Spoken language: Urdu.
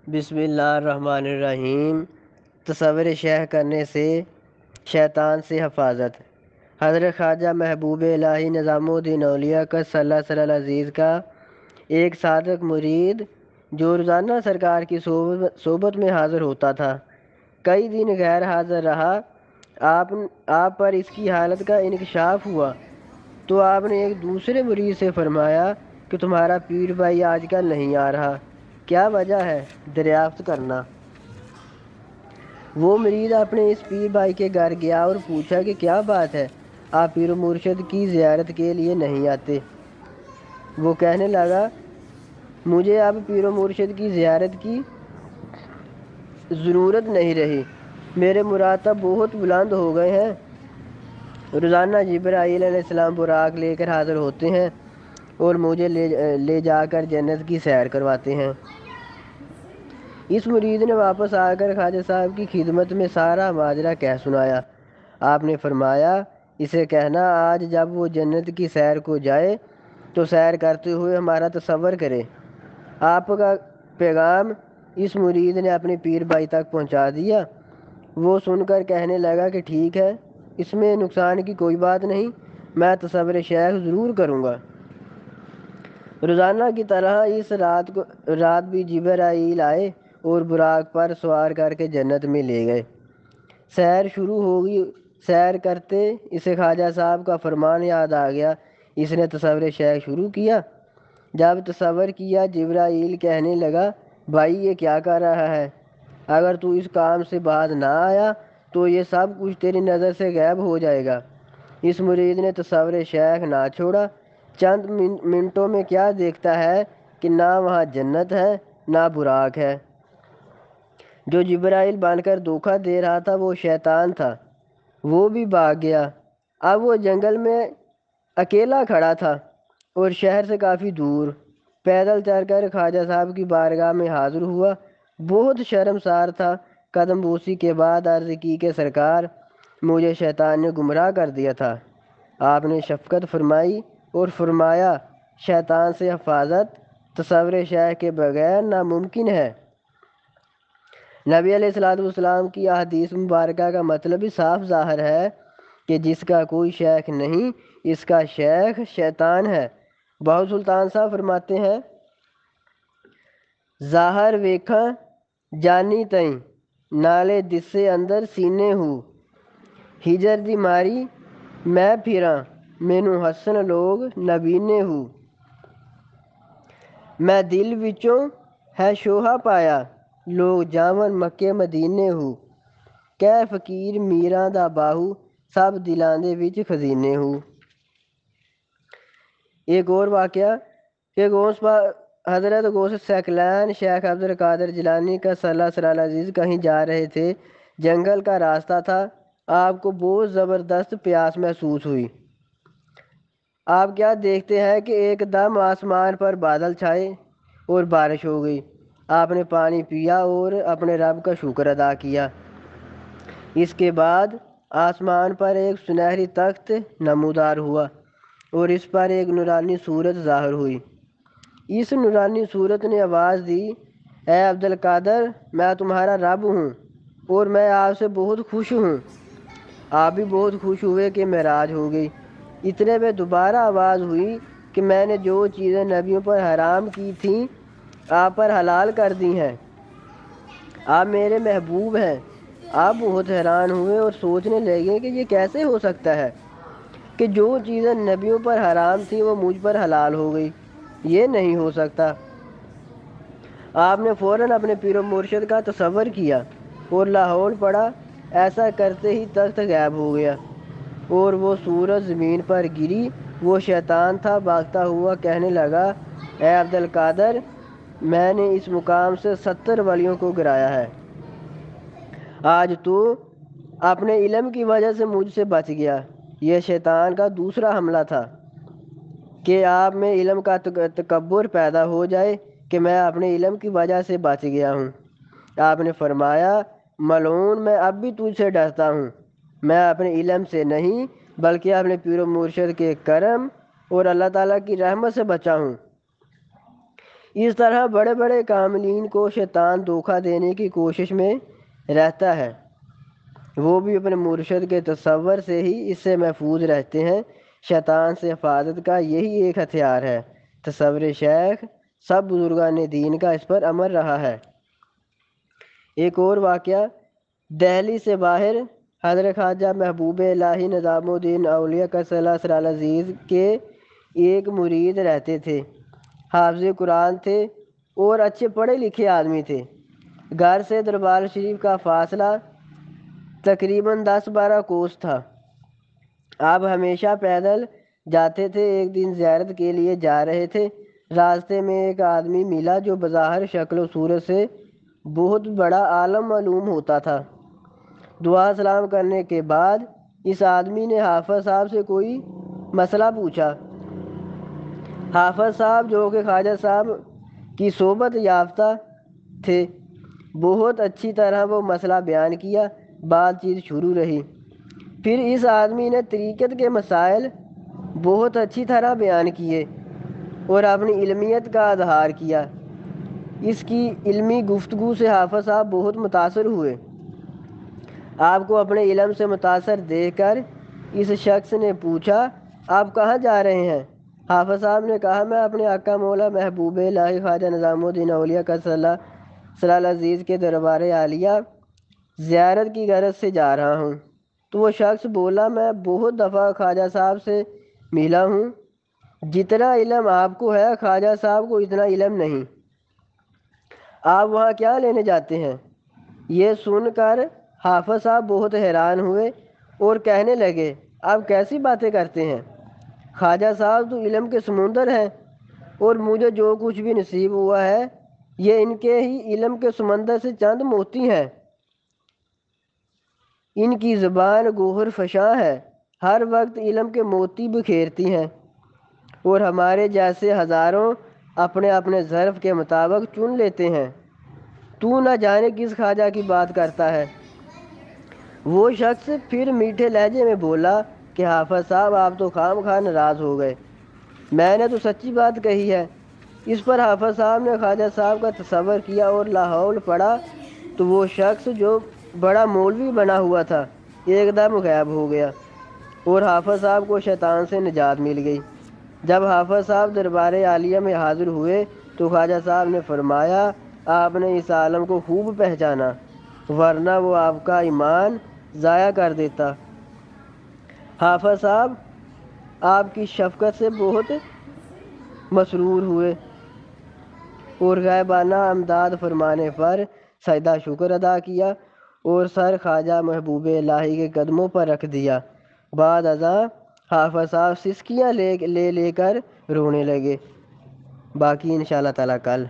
بسم اللہ الرحمن الرحیم۔ تصور شیخ کرنے سے شیطان سے حفاظت۔ حضرت خواجہ محبوب الہی نظام الدین اولیاء کا صلی اللہ علیہ عزیز کا ایک صادق مرید جو روزانہ سرکار کی صحبت میں حاضر ہوتا تھا، کئی دن غیر حاضر رہا۔ آپ پر اس کی حالت کا انکشاف ہوا تو آپ نے ایک دوسرے مرید سے فرمایا کہ تمہارا پیر بھائی آج کل نہیں آ رہا، کیا وجہ ہے؟ دریافت کرنا۔ وہ مرید اپنے اس پیر بھائی کے گھر گیا اور پوچھا کہ کیا بات ہے، آپ پیر و مرشد کی زیارت کے لیے نہیں آتے؟ وہ کہنے لگا، مجھے اب پیر و مرشد کی زیارت کی ضرورت نہیں رہی، میرے مراتب بہت بلند ہو گئے ہیں۔ روزانہ جبرائیل علیہ السلام براق لے کر حاضر ہوتے ہیں اور مجھے لے جا کر جنت کی سیر کرواتے ہیں۔ اس مرید نے واپس آ کر خواجہ صاحب کی خدمت میں سارا ماجرا کہہ سنایا۔ آپ نے فرمایا، اسے کہنا آج جب وہ جنت کی سیر کو جائے تو سیر کرتے ہوئے ہمارا تصور کرے۔ آپ کا پیغام اس مرید نے اپنے پیر بھائی تک پہنچا دیا۔ وہ سن کر کہنے لگا کہ ٹھیک ہے، اس میں نقصان کی کوئی بات نہیں، میں تصور شیخ ضرور کروں گا۔ روزانہ کی طرح اس رات بھی جبرائیل آئے اور براق پر سوار کر کے جنت میں لے گئے۔ سیر شروع ہوگی، سیر کرتے اسے خواجہ صاحب کا فرمان یاد آ گیا۔ اس نے تصور شیخ شروع کیا۔ جب تصور کیا، جبرائیل کہنے لگا، بھائی یہ کیا کر رہا ہے؟ اگر تو اس کام سے باز نہ آیا تو یہ سب کچھ تیری نظر سے غائب ہو جائے گا۔ اس مرید نے تصور شیخ نہ چھوڑا۔ چند منٹوں میں کیا دیکھتا ہے کہ نہ وہاں جنت ہے نہ براق ہے۔ جو جبرائیل بن کر دھوکہ دے رہا تھا وہ شیطان تھا، وہ بھی بھاگ گیا۔ اب وہ جنگل میں اکیلا کھڑا تھا اور شہر سے کافی دور۔ پیدل چل کر خواجہ صاحب کی بارگاہ میں حاضر ہوا، بہت شرمسار تھا۔ قدم بوسی کے بعد عرض کی کہ سرکار، مجھے شیطان نے گمراہ کر دیا تھا۔ آپ نے شفقت فرمائی اور فرمایا، شیطان سے حفاظت تصور شیخ کے بغیر ناممکن ہے۔ نبی علیہ السلام کی احادیث مبارکہ کا مطلب بھی صاف ظاہر ہے کہ جس کا کوئی شیخ نہیں، اس کا شیخ شیطان ہے۔ بہو سلطان صاحب فرماتے ہیں، ظاہر ویکھاں جانی تئیں نالے دسے اندر سینے ہو، ہجر دی ماری میں پھراں مینوں ہسن لوگ نبینے ہو، میں دل وچوں ہے شوہا پایا لوگ جاون مکے مدینے ہو، کہ فقیر میراں دا باہو سب دلاں دے وچ خزینے ہو۔ ایک اور واقعہ کہ حضرت غوث ثقلین شیخ عبد القادر جیلانی کا صلی اللہ علیہ عزیز کہیں جا رہے تھے۔ جنگل کا راستہ تھا۔ آپ کو بہت زبردست پیاس محسوس ہوئی۔ آپ کیا دیکھتے ہیں کہ ایک دم آسمان پر بادل چھائے اور بارش ہو گئی۔ آپ نے پانی پیا اور اپنے رب کا شکر ادا کیا۔ اس کے بعد آسمان پر ایک سنہری تخت نمودار ہوا اور اس پر ایک نورانی صورت ظاہر ہوئی۔ اس نورانی صورت نے آواز دی، اے عبد القادر، میں تمہارا رب ہوں اور میں آپ سے بہت خوش ہوں۔ آپ بھی بہت خوش ہوئے کہ معراج ہو گئی۔ اتنے میں دوبارہ آواز ہوئی کہ میں نے جو چیزیں نبیوں پر حرام کی تھیں آپ پر حلال کر دی ہیں، آپ میرے محبوب ہیں۔ آپ بہت حیران ہوئے اور سوچنے لگے کہ یہ کیسے ہو سکتا ہے کہ جو چیزیں نبیوں پر حرام تھیں وہ مجھ پر حلال ہو گئی، یہ نہیں ہو سکتا۔ آپ نے فوراً اپنے پیر و مرشد کا تصور کیا اور لاہور پڑا۔ ایسا کرتے ہی تخت غائب ہو گیا اور وہ صورت زمین پر گری۔ وہ شیطان تھا، بھاگتا ہوا کہنے لگا، اے عبد القادر، میں نے اس مقام سے 70 ولیوں کو گرایا ہے، آج تو اپنے علم کی وجہ سے مجھ سے بچ گیا۔ یہ شیطان کا دوسرا حملہ تھا کہ آپ میں علم کا تکبر پیدا ہو جائے کہ میں اپنے علم کی وجہ سے بچ گیا ہوں۔ آپ نے فرمایا، ملعون، میں اب بھی تجھ سے ڈرتا ہوں۔ میں اپنے علم سے نہیں بلکہ اپنے پیر و مرشد کے کرم اور اللہ تعالیٰ کی رحمت سے بچا ہوں۔ اس طرح بڑے بڑے کاملین کو شیطان دھوکہ دینے کی کوشش میں رہتا ہے، وہ بھی اپنے مرشد کے تصور سے ہی اس سے محفوظ رہتے ہیں۔ شیطان سے حفاظت کا یہی ایک ہتھیار ہے۔ تصور شیخ سب بزرگان دین کا اس پر عمل رہا ہے۔ ایک اور واقعہ، دہلی سے باہر حضرت خواجہ محبوب الہی نظام الدین اولیاء کا صلی عزیز کے ایک مرید رہتے تھے، حافظ قرآن تھے اور اچھے پڑھے لکھے آدمی تھے۔ گھر سے دربار شریف کا فاصلہ تقریباً 10-12 کوس تھا۔ آپ ہمیشہ پیدل جاتے تھے۔ ایک دن زیارت کے لیے جا رہے تھے، راستے میں ایک آدمی ملا جو بظاہر شکل و صورت سے بہت بڑا عالم معلوم ہوتا تھا۔ دعا سلام کرنے کے بعد اس آدمی نے حافظ صاحب سے کوئی مسئلہ پوچھا۔ حافظ صاحب جو کہ خواجہ صاحب کی صحبت یافتہ تھے، بہت اچھی طرح وہ مسئلہ بیان کیا۔ بات چیت شروع رہی۔ پھر اس آدمی نے طریقت کے مسائل بہت اچھی طرح بیان کیے اور اپنی علمیت کا اظہار کیا۔ اس کی علمی گفتگو سے حافظ صاحب بہت متاثر ہوئے۔ آپ کو اپنے علم سے متاثر دیکھ کر اس شخص نے پوچھا، آپ کہاں جا رہے ہیں؟ حافظ صاحب نے کہا، میں اپنے آقا مولا محبوب الہی خواجہ نظام الدین اولیاء کا صلی عزیز کے دربار عالیہ زیارت کی غرض سے جا رہا ہوں۔ تو وہ شخص بولا، میں بہت دفعہ خواجہ صاحب سے ملا ہوں، جتنا علم آپ کو ہے خواجہ صاحب کو اتنا علم نہیں، آپ وہاں کیا لینے جاتے ہیں؟ یہ سن کر حافظ صاحب بہت حیران ہوئے اور کہنے لگے، آپ کیسی باتیں کرتے ہیں؟ خواجہ صاحب تو علم کے سمندر ہیں اور مجھے جو کچھ بھی نصیب ہوا ہے یہ ان کے ہی علم کے سمندر سے چند موتی ہیں۔ ان کی زبان گوہر فشاں ہے، ہر وقت علم کے موتی بکھیرتی ہیں، اور ہمارے جیسے ہزاروں اپنے اپنے ظرف کے مطابق چن لیتے ہیں۔ تو نہ جانے کس خواجہ کی بات کرتا ہے۔ وہ شخص پھر میٹھے لہجے میں بولا کہ حافظ صاحب آپ تو خام خواہ ناراض ہو گئے، میں نے تو سچی بات کہی ہے۔ اس پر حافظ صاحب نے خواجہ صاحب کا تصور کیا اور لاحول پڑا تو وہ شخص جو بڑا مولوی بنا ہوا تھا ایک دم غائب ہو گیا اور حافظ صاحب کو شیطان سے نجات مل گئی۔ جب حافظ صاحب دربار عالیہ میں حاضر ہوئے تو خواجہ صاحب نے فرمایا، آپ نے اس عالم کو خوب پہچانا، ورنہ وہ آپ کا ایمان ضائع کر دیتا۔ حافظ صاحب آپ کی شفقت سے بہت مسرور ہوئے اور غائبانہ امداد فرمانے پر سجدہ شکر ادا کیا اور سر خواجہ محبوب الہی کے قدموں پر رکھ دیا۔ بعد ازاں حافظ صاحب سسکیاں لے کر رونے لگے۔ باقی انشاءاللہ تعالیٰ کل